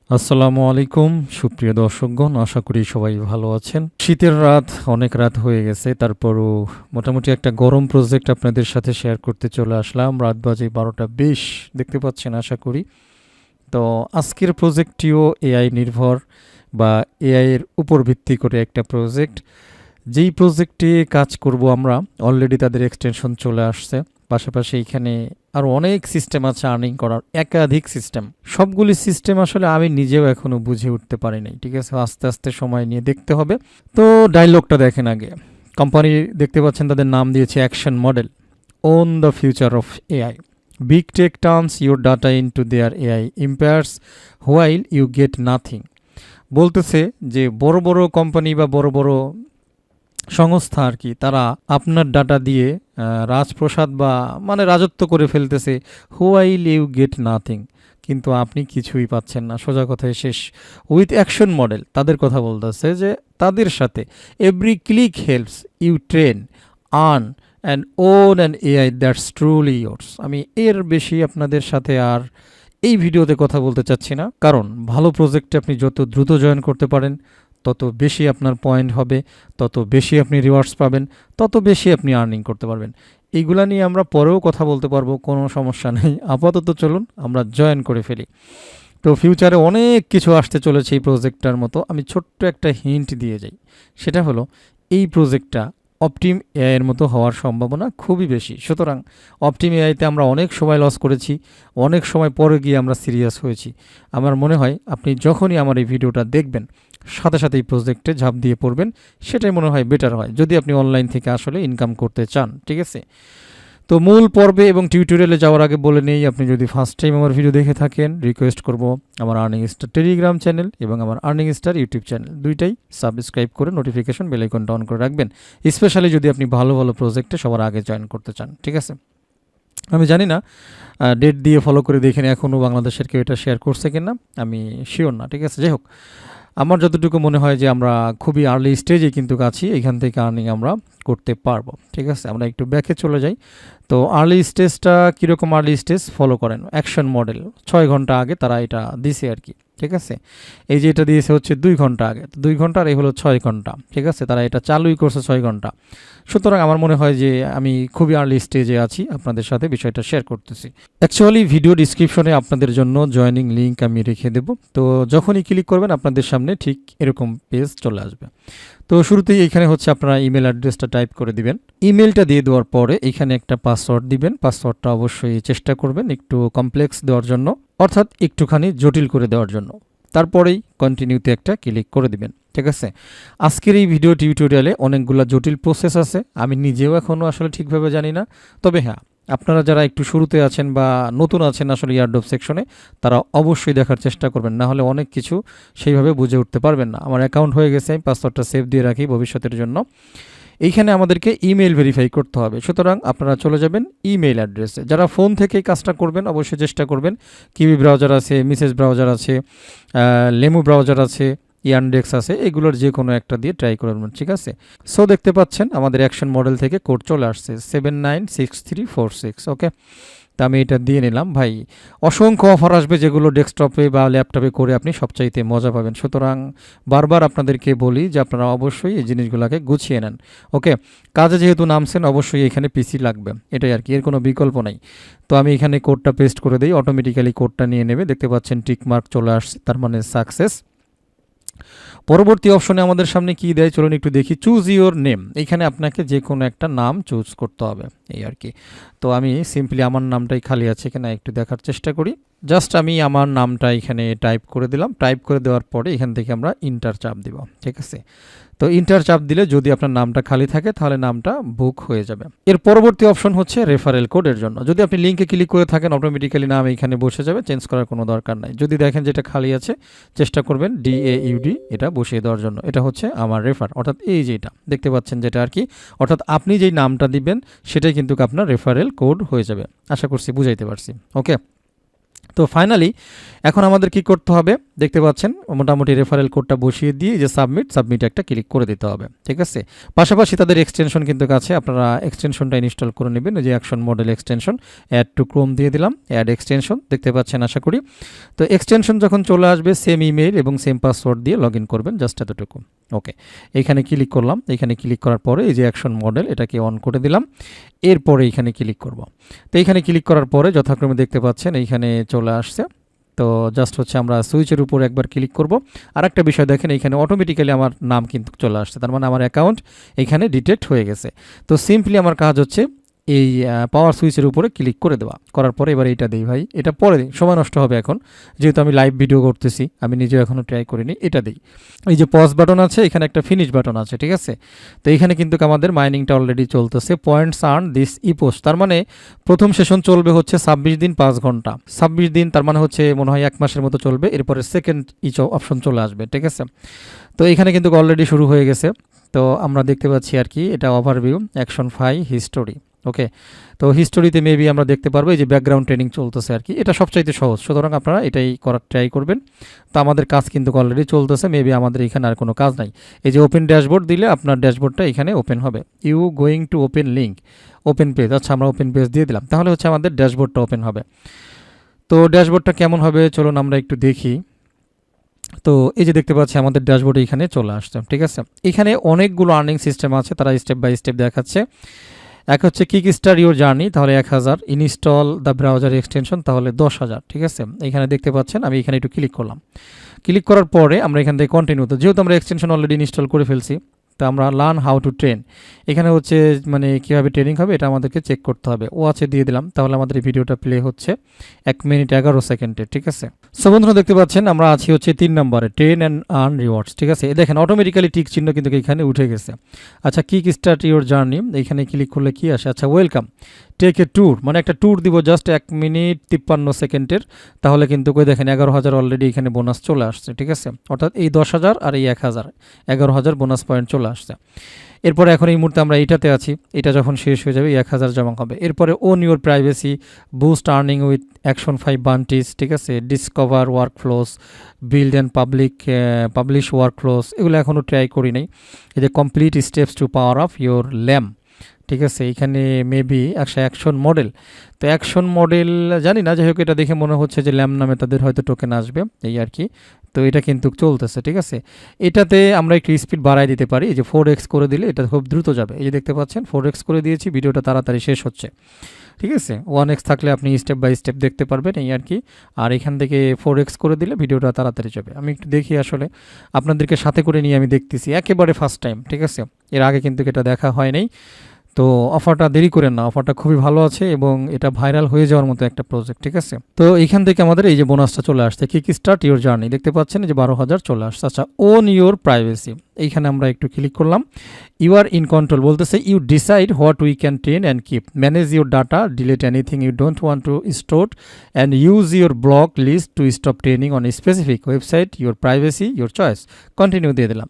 আসসালামু আলাইকুম সুপ্রিয় দর্শকগণ, আশা করি সবাই ভালো আছেন। শীতের রাত, অনেক রাত হয়ে গেছে, তারপরও মোটামুটি একটা গরম প্রজেক্ট আপনাদের সাথে শেয়ার করতে চলে আসলাম। রাত বাজে 12টা 20, দেখতে পাচ্ছেন আশা করি। তো আজকের প্রজেক্টটিও এআই নির্ভর বা এআই এর উপর ভিত্তি করে একটা প্রজেক্ট। যেই প্রজেক্টে কাজ করব আমরা, অলরেডি তাদের এক্সটেনশন চলে আসছে। পাশাপাশি এখানে আরও অনেক সিস্টেম আছে আর্নিং করার, একাধিক সিস্টেম। সবগুলি সিস্টেম আসলে আমি নিজেও এখনও বুঝে উঠতে পারি নাই, ঠিক আছে, আস্তে আস্তে সময় নিয়ে দেখতে হবে। তো ডায়লগটা দেখেন আগে। কোম্পানি দেখতে পাচ্ছেন তাদের নাম দিয়েছে action model, on the future of AI. Big tech turns your data into their AI empires while you get nothing. বলতেছে যে বড় বড় কোম্পানি বা বড় বড় সংস্থা আর কি, তারা আপনার ডাটা দিয়ে রাজপ্রসাদ বা মানে রাজত্ব করে ফেলতেছে, হোয়াইল ইউ গেট নাথিং, কিন্তু আপনি কিছুই পাচ্ছেন না। সোজা কথায় শেষ। উইথ অ্যাকশন মডেল তাদের কথা বলতেছে যে তাদের সাথে every click helps you train earn and own an AI that's truly yours. আমি এর বেশি আপনাদের সাথে আর এই ভিডিওতে কথা বলতে চাচ্ছি না, কারণ ভালো প্রজেক্টে আপনি যত দ্রুত জয়েন করতে পারেন তত বেশি আপনার পয়েন্ট হবে, তত বেশি আপনি রিওয়ার্ডস পাবেন, তত বেশি আপনি আর্নিং করতে পারবেন। এইগুলা নিয়ে আমরা পরেও কথা বলতে পারবো, কোনো সমস্যা নেই। আপাতত চলুন আমরা জয়েন করে ফেলি। তো ফিউচারে অনেক কিছু আসতে চলেছে এই প্রজেক্টটার মতো। আমি ছোট্ট একটা হিন্ট দিয়ে যাই, সেটা হলো এই প্রজেক্টটা অপটিম এআই এর মতো হওয়ার সম্ভাবনা খুবই বেশি। সুতরাং অপটিম এআইতে আমরা অনেক সময় লস করেছি, অনেক সময় পরে গিয়ে আমরা সিরিয়াস হয়েছি। আমার মনে হয় আপনি যখনই আমার এই ভিডিওটা দেখবেন, সাথে সাথে এই প্রজেক্টে ঝাঁপ দিয়ে পড়বেন, সেটাই মনে হয় বেটার হয়, যদি আপনি অনলাইন থেকে আসলে ইনকাম করতে চান, ঠিক আছে। তো মূল পর্বে এবং টিউটোরিয়ালে যাওয়ার আগে বলে নেই, আপনি যদি ফার্স্ট টাইম আমার ভিডিও দেখে থাকেন, রিকোয়েস্ট করব আমার আর্নিং স্টার টেলিগ্রাম চ্যানেল এবং আমার আর্নিং স্টার ইউটিউব চ্যানেল দুইটাই সাবস্ক্রাইব করে নোটিফিকেশন বেল আইকনটা অন করে রাখবেন, স্পেশালি যদি আপনি ভালো ভালো প্রজেক্টে সবার আগে জয়েন করতে চান, ঠিক আছে। আমি জানি না ডেট দিয়ে ফলো করে দেখেন এখনও বাংলাদেশের কেউ এটা শেয়ার করছে কিনা, আমি শিওর না, ঠিক আছে। যাই হোক, আমার যতটুকু মনে হয় যে আমরা খুবই আর্লি স্টেজে কিন্তু আছি, এখান থেকে আর্নিং আমরা করতে পারবো, ঠিক আছে। আমরা একটু ব্যাকে চলে যাই। তো আর্লি স্টেজটা কীরকম? আর্লি স্টেজ ফলো করেন অ্যাকশন মডেল, 6 ঘন্টা আগে তারা এটা দিছে আর কি, ঠিক আছে। এই যে এটা দিয়েছে হচ্ছে 2 ঘন্টা আগে, 2 ঘন্টা আর এই হলো 6 ঘন্টা, ঠিক আছে। তারা এটা চালুই করছে 6 ঘন্টা। সুতরাং আমার মনে হয় যে আমি খুবই আর্লি স্টেজে আছি, আপনাদের সাথে বিষয়টা শেয়ার করতেছি। অ্যাকচুয়ালি ভিডিও ডিসক্রিপশনে আপনাদের জন্য জয়েনিং লিঙ্ক আমি রেখে দেব। তো যখনই ক্লিক করবেন আপনাদের সামনে ঠিক এরকম পেজ চলে আসবে। তো শুরুতেই এখানে হচ্ছে আপনারা ইমেল অ্যাড্রেসটা টাইপ করে দিবেন। ইমেলটা দিয়ে দেওয়ার পরে এখানে একটা পাসওয়ার্ড দিবেন। পাসওয়ার্ডটা অবশ্যই চেষ্টা করবেন একটু কমপ্লেক্স দেওয়ার জন্য, অর্থাৎ একটুখানি জটিল করে দেওয়ার জন্য। তারপরেই কন্টিনিউতে একটা ক্লিক করে দিবেন, ঠিক আছে। আজকের এই ভিডিও টিউটোরিয়ালে অনেকগুলো জটিল প্রসেস আছে, আমি নিজেও এখনও আসলে ঠিকভাবে জানি না। তবে হ্যাঁ, আপনারা যারা একটু শুরুতে আছেন বা নতুন আছেন আসলে ইয়ারড্রপ সেকশনে, তারা অবশ্যই দেখার চেষ্টা করবেন, না হলে অনেক কিছু সেইভাবে বুঝে উঠতে পারবেন না। আমার অ্যাকাউন্ট হয়ে গেছে, আমি পাসওয়ার্ডটা সেভ দিয়ে রাখি ভবিষ্যতের জন্য। এইখানে আমাদেরকে ইমেল ভেরিফাই করতে হবে, সুতরাং আপনারা চলে যাবেন ইমেল অ্যাড্রেসে। যারা ফোন থেকেই কাজটা করবেন অবশ্যই চেষ্টা করবেন, কিউই ব্রাউজার আছে, মিসেস ব্রাউজার আছে, লেমু ব্রাউজার আছে, ইয়ানডেক্স আছে, এগুলোর যে কোনো একটা দিয়ে ট্রাই করবেন, ঠিক আছে। সো দেখতে পাচ্ছেন আমাদের অ্যাকশন মডেল থেকে কোড চলে আসছে 796346, ওকে। তা আমি এটা দিয়ে নিলাম। ভাই, অসংখ্য অফার আসবে যেগুলো ডেস্কটপে বা ল্যাপটপে করে আপনি সবচাইতে মজা পাবেন। সুতরাং বারবার আপনাদেরকে বলি যে আপনারা অবশ্যই এই জিনিসগুলোকে গুছিয়ে নেন, ওকে। কাজে যেহেতু নামছেন অবশ্যই এখানে পিসি লাগবে, এটাই আর কি, এর কোনো বিকল্প নাই। তো আমি এখানে কোডটা পেস্ট করে দিই, অটোমেটিক্যালি কোডটা নিয়ে নেবে। দেখতে পাচ্ছেন টিকমার্ক চলে আসছে, তার মানে সাকসেস। পরবর্তী অপশনে আমাদের সামনে কি দেয় চলুন একটু দেখি। চুজ ইওর নেম, এখানে আপনাকে যে কোনো একটা নাম চুজ করতে হবে, এই আর কি। তো আমি সিম্পলি আমার নামটাই খালি আছে কিনা একটু দেখার চেষ্টা করি। জাস্ট আমি আমার নামটা এখানে টাইপ করে দিলাম। টাইপ করে দেওয়ার পরে এখান থেকে আমরা ইন্টার চাপ দিব, ঠিক আছে। তো ইন্টার চাপ দিলে যদি আপনার নামটা খালি থাকে তাহলে নামটা বুক হয়ে যাবে। এর পরবর্তী অপশন হচ্ছে রেফারেল কোডের জন্য। যদি আপনি লিঙ্কে ক্লিক করে থাকেন অটোমেটিক্যালি নাম এখানে বসে যাবে, চেঞ্জ করার কোনো দরকার নাই। যদি দেখেন যেটা খালি আছে চেষ্টা করবেন DAUD এটা বসিয়ে দেওয়ার জন্য। এটা হচ্ছে আমার রেফার, অর্থাৎ এই যেটা দেখতে পাচ্ছেন যেটা আর কি, অর্থাৎ আপনি যেই নামটা দিবেন সেটাই কিন্তু আপনার রেফারেল কোড হয়ে যাবে। আশা করছি বুঝাইতে পারছি, ওকে। তো ফাইনালি এখন আমাদের কি করতে হবে দেখতে পাচ্ছেন, মোটামুটি রেফারেল কোডটা বসিয়ে দিয়ে যে সাবমিট একটা ক্লিক করে দিতে হবে, ঠিক আছে। পাশাপাশি তাদের এক্সটেনশন কিন্তু আছে, আপনারা এক্সটেনশনটা ইনস্টল করে নেবেন, যে action model extension, add to Chrome দিয়ে দিলাম, অ্যাড এক্সটেনশন দেখতে পাচ্ছেন আশা করি। তো এক্সটেনশন যখন চলে আসবে সেম ইমেইল এবং সেম পাসওয়ার্ড দিয়ে লগ ইন করবেন, জাস্ট এতটুকু। ওকে, এইখানে ক্লিক করলাম, এখানে ক্লিক করার পরে এই যে অ্যাকশন মডেল এটাকে অন করে দিলাম, এরপরে এইখানে ক্লিক করব। তো এইখানে ক্লিক করার পরে যথাক্রমে দেখতে পাচ্ছেন এইখানে চলে আসছে। তো জাস্ট হচ্ছে আমরা সুইচের উপর একবার ক্লিক করব। আর একটা বিষয় দেখেন, এইখানে অটোমেটিক্যালি আমার নাম কিন্তু চলে আসছে, তার মানে আমার অ্যাকাউন্ট এখানে ডিটেক্ট হয়ে গেছে। তো সিম্পলি আমার কাজ হচ্ছে এই পাওয়ার সুইচের উপরে ক্লিক করে দেওয়া, করার পরে এবার এইটা দিই ভাই, এটা পরে দিই, সময় নষ্ট হবে এখন, যেহেতু আমি লাইভ ভিডিও করতেছি, আমি নিজেও এখনও ট্রাই করিনি, এটা দিই। এই যে পজ বাটন আছে, এখানে একটা ফিনিশ বাটন আছে, ঠিক আছে। তো এইখানে কিন্তু আমাদের মাইনিংটা অলরেডি চলতেছে, পয়েন্টস আর্ন দিস ইপোস্ট, তার মানে প্রথম সেশন চলবে হচ্ছে 26 দিন 5 ঘন্টা, 26 দিন তার মানে হচ্ছে মনে হয় 1 মাসের মতো চলবে, এরপরে সেকেন্ড ইচ অপশন চলে আসবে, ঠিক আছে। তো এখানে কিন্তু অলরেডি শুরু হয়ে গেছে। তো আমরা দেখতে পাচ্ছি আর কি, এটা ওভারভিউ, অ্যাকশন 5 হিস্টোরি। ওকে, তো হিস্টোরিতে মেবি আমরা দেখতে পারবো এই যে ব্যাকগ্রাউন্ড ট্রেনিং চলতেছে আর কি, এটা সবচাইতে সহজ, সুতরাং আপনারা এটাই করার ট্রাই করবেন। তো আমাদের কাজ কিন্তু অলরেডি চলতেছে, মেবি আমাদের এখানে আর কোনো কাজ নাই। এই যে ওপেন ড্যাশবোর্ড দিলে আপনার ড্যাশবোর্ডটা এখানে ওপেন হবে, you going to open link, open page, আচ্ছা আমরা ওপেন পেজ দিয়ে দিলাম, তাহলে হচ্ছে আমাদের ড্যাশবোর্ডটা ওপেন হবে। তো ড্যাশবোর্ডটা কেমন হবে চলুন আমরা একটু দেখি। তো এই যে দেখতে পাচ্ছি আমাদের ড্যাশবোর্ডে এখানে চলে আসছে, ঠিক আছে। এখানে অনেকগুলো আর্নিং সিস্টেম আছে, তারা স্টেপ বাই স্টেপ দেখাচ্ছে। এক হচ্ছে কিক স্টার ইউর জার্নি, তাহলে 1000, ইনস্টল দ্য ব্রাউজার এক্সটেনশন, তাহলে 10,000, ঠিক আছে। এখানে দেখতে পাচ্ছেন আমি এখানে একটু ক্লিক করলাম, ক্লিক করার পরে আমরা এখান থেকে কন্টিনিউ, তো যেহেতু আমরা এক্সটেনশন অলরেডি ইনস্টল করে ফেলছি, তো আমরা লার্ন হাউ টু ট্রেন, এখানে হচ্ছে মানে কীভাবে ট্রেনিং হবে এটা আমাদেরকে চেক করতে হবে, ও আছে দিয়ে দিলাম, তাহলে আমাদের এই ভিডিওটা প্লে হচ্ছে 1 মিনিট 11 সেকেন্ডে, ঠিক আছে। সো বন্ধুরা দেখতে পাচ্ছেন আমরা আছি হচ্ছে 3 নম্বরে, ট্রেন অ্যান্ড আর্ন রিওয়ার্ডস, ঠিক আছে। দেখেন অটোমেটিক্যালি টিক চিহ্ন কিন্তু এখানে উঠে গেছে। আচ্ছা, কিক স্টার্ট ইউর জার্নি, এইখানে ক্লিক করলে কি আসে, আচ্ছা ওয়েলকাম, টেক এ ট্যুর, মানে একটা ট্যুর দিব জাস্ট 1 মিনিট 53 সেকেন্ডের, তাহলে কিন্তু কই দেখেন 11,000 অলরেডি এখানে বোনাস চলে আসছে, ঠিক আছে। অর্থাৎ এই 10,000 আর এই 1,000, 11,000 বোনাস পয়েন্ট চলে আসছে। এরপরে এখন এই মুহূর্তে আমরা এইটাতে আছি, এটা যখন শেষ হয়ে যাবে 1000 জমা হবে। এরপরে own your privacy, boost earning with action 5 bounties, ঠিক আছে, discover workflows, build and publish workflows, এগুলো এখনও ট্রাই করি নাই। এই যে complete steps to power of your lamp, ঠিক আছে। এখানে মেবি অ্যাকশন মডেল, তো অ্যাকশন মডেল জানি না, যাই হোক এটা দেখে মনে হচ্ছে যে ল্যাম্প নামে তাদের হয়তো টোকেন আসবে এই আর কি। তো এটা কিন্তু চলতেছে, ঠিক আছে। এটাতে আমরা একটু স্পিড বাড়াই দিতে পারি, এই যে 4x করে দিলে এটা খুব দ্রুত যাবে, এই যে দেখতে পাচ্ছেন 4x করে দিয়েছি, ভিডিওটা তাড়াতাড়ি শেষ হচ্ছে, ঠিক আছে। 1x থাকলে আপনি স্টেপ বাই স্টেপ দেখতে পারবেন এই আর কি। আর এখান থেকে 4x করে দিলে ভিডিওটা তাড়াতাড়ি যাবে। আমি একটু দেখি, আসলে আপনাদেরকে সাথে করে নিয়ে আমি দেখতেছি, একেবারে ফার্স্ট টাইম, ঠিক আছে। এর আগে কিন্তু এটা দেখা হয় নাই। তো অফারটা দেরি করেন না, অফারটা খুবই ভালো আছে এবং এটা ভাইরাল হয়ে যাওয়ার মতো একটা প্রজেক্ট, ঠিক আছে। তো এইখান থেকে আমাদের এই যে বোনাসটা চলে আসছে, কিক স্টার্ট ইউর জার্নি, দেখতে পাচ্ছেন যে 12,000 চলে আসছে। আচ্ছা, ওন ইউর প্রাইভেসি, এইখানে আমরা একটু ক্লিক করলাম, ইউ আর ইন কন্ট্রোল, বলতেছে you decide what we can train and keep, manage your data, delete anything you don't want to store and use your block list to stop training on specific website, your privacy your choice, continue দিয়ে দিলাম।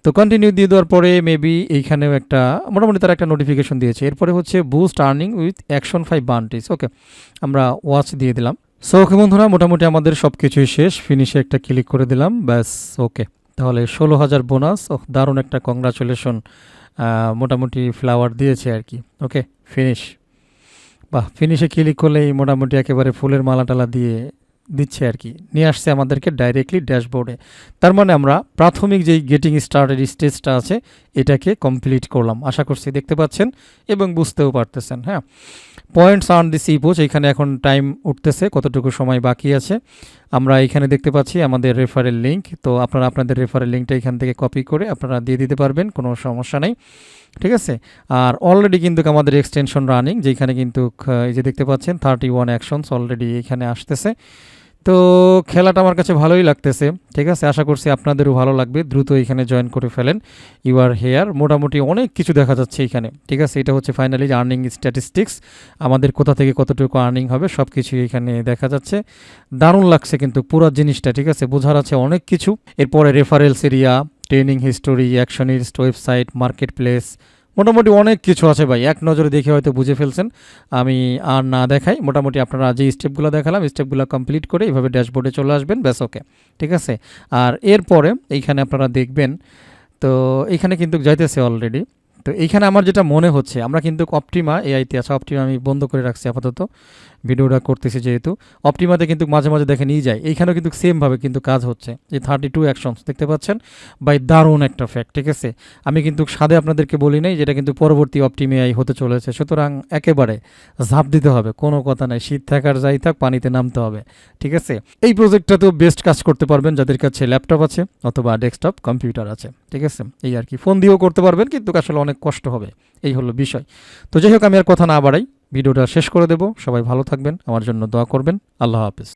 তো continue দিয়ে দেওয়ার পরে maybe এইখানেও একটা মোটামুটি তারা একটা নোটিফিকেশন দিয়েছে। এরপরে হচ্ছে বুস্ট আর্নিং উইথ অ্যাকশন 5 বান্টিস, ওকে আমরা ওয়াচ দিয়ে দিলাম। সো ওকে বন্ধুরা, মোটামুটি আমাদের সব কিছুই শেষ, ফিনিশে একটা ক্লিক করে দিলাম, ব্যাস ওকে। তাহলে 16,000 বোনাস, ও দারুণ একটা কংগ্রাচুলেশন, মোটামুটি ফ্লাওয়ার দিয়েছে আর কি। ওকে, ফিনিশ, বাহ, ফিনিশে ক্লিক করলেই মোটামুটি একেবারে ফুলের মালা টালা দিয়ে দিচ্ছে আর কি, নিয়ে আসছে আমাদেরকে ডাইরেক্টলি ড্যাশবোর্ডে। তার মানে আমরা প্রাথমিক যেই গেটিং স্টার্টের স্টেজটা আছে এটাকে কমপ্লিট করলাম, আশা করছি দেখতে পাচ্ছেন এবং বুঝতেও পারতেছেন। হ্যাঁ, পয়েন্টস আর্ন দিস ইপোজ, এখানে এখন টাইম উঠতেছে, কতটুকু সময় বাকি আছে আমরা এখানে দেখতে পাচ্ছি আমাদের রেফারেল লিঙ্ক। তো আপনারা আপনাদের রেফারেল লিঙ্কটা এখান থেকে কপি করে আপনারা দিয়ে দিতে পারবেন, কোনো সমস্যা নেই, ঠিক আছে। আর অলরেডি কিন্তু আমাদের এক্সটেনশন রানিং, যেখানে কিন্তু এই যে দেখতে পাচ্ছেন 31 অ্যাকশনস অলরেডি এখানে আসতেছে। তো খেলাটা আমার কাছে ভালোই লাগতেছে, ঠিক আছে। আশা করছি আপনাদেরও ভালো লাগবে, দ্রুত এখানে জয়েন করে ফেলেন। ইউ আর হেয়ার, মোটামুটি অনেক কিছু দেখা যাচ্ছে এখানে, ঠিক আছে। এটা হচ্ছে ফাইনালি আর্নিং স্ট্যাটিস্টিক্স, আমাদের কোথা থেকে কতটুকু আর্নিং হবে সব কিছু এখানে দেখা যাচ্ছে। দারুণ লাগছে কিন্তু পুরো জিনিসটা, ঠিক আছে, বোঝার আছে অনেক কিছু। এরপরে referrals area, training history, actionist, website, marketplace, মোটামুটি অনেক কিছু আছে ভাই, এক নজরে দেখে হয়তো বুঝে ফেলছেন। আমি আর না দেখাই, মোটামুটি আপনারা যে স্টেপগুলো দেখালাম স্টেপগুলো কমপ্লিট করে এইভাবে ড্যাশবোর্ডে চলে আসবেন, ব্যাস ওকে, ঠিক আছে। আর এরপরে এইখানে আপনারা দেখবেন, তো এইখানে কিন্তু যাইতেছে অলরেডি। তো এইখানে আমার যেটা মনে হচ্ছে, আমরা কিন্তু অপটিমা এআইতে আছে, অপটিমা আমি বন্ধ করে রাখছি আপাতত, ভিডিওটা করতেছি যেহেতু। অপটিমাতে কিন্তু মাঝে মাঝে দেখে নিয়ে যায়, এইখানেও কিন্তু সেমভাবে কিন্তু কাজ হচ্ছে। যে 32 অ্যাকশনস দেখতে পাচ্ছেন বাই, দারুণ একটা ফ্যাক্ট, ঠিক আছে। আমি কিন্তু সাদে আপনাদেরকে বলি নাই, যেটা কিন্তু পরবর্তী অপটিমা এআই হতে চলেছে, সুতরাং একেবারে ঝাঁপ দিতে হবে, কোনো কথা নাই, শীত থাকার যাই থাক পানিতে নামতে হবে, ঠিক আছে। এই প্রজেক্টটাতেও বেস্ট কাজ করতে পারবেন যাদের কাছে ল্যাপটপ আছে অথবা ডেস্কটপ কম্পিউটার আছে, ঠিক আছে। এই আর কি, ফোন দিয়েও করতে পারবেন, কিন্তু আসলে অনেক কষ্ট হবে, এই হলো বিষয়। তো যাই হোক, আমি আর কথা না বাড়াই, ভিডিওটা শেষ করে দেব। সবাই ভালো থাকবেন, আমার জন্য দোয়া করবেন। আল্লাহ হাফেজ।